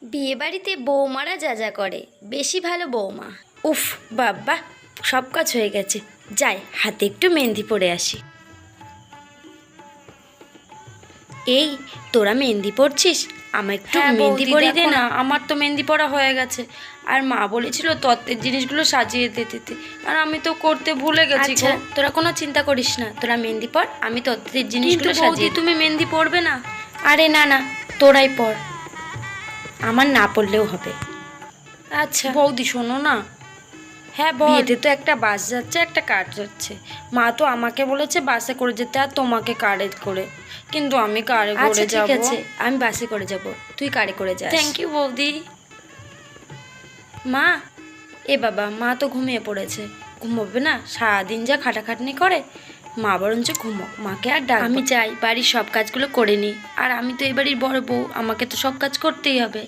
বিয়েবাড়িতে বৌমারা যা যা করে, বেশি ভালো বৌমা। উফ বাবা, সব কাজ হয়ে গেছে, যাই হাতে একটু মেহেন্দি পরে আসি। এই তোরা মেহেন্দি পরছিস? আমার একটু মেহেন্দি পরিয়ে দে না। আমার তো মেহেন্দি পরা হয়ে গেছে, আর মা বলেছিল তত্ত্বের জিনিসগুলো সাজিয়ে দিতে, আর আমি তো করতে ভুলে গেছি। আচ্ছা তোরা কোনো চিন্তা করিস না, তোরা মেহেন্দি পর, আমি তত্ত্বের জিনিসগুলো সাজিয়ে। তুমি মেহেন্দি পরবে না? আরে না না, তোরাই পর, আমার না পড়লেও হবে। আচ্ছা বৌদি শোনো না। হ্যাঁ বিয়েতে তো একটা বাস যাচ্ছে, একটা কার যাচ্ছে। মা তো আমাকে বলেছে বাসে করে যেতে আর তোমাকে কারে করে, কিন্তু আমি কারে করে যাব। ঠিক আছে, আমি বাসে করে যাব, তুই কারে করে যাস। থ্যাংক ইউ বৌদি। মা, এ বাবা, মা তো ঘুমিয়ে পড়েছে। ঘুমোবে না? সারাদিন যা খাটাখাটনি করে, মা বরঞ্চ ঘুমো, মাকে আর ডাক। আমি চাই বাড়ির সব কাজগুলো করে নিই, আর আমি তো এই বাড়ির বড় বউ, আমাকে তো সব কাজ করতেই হবে।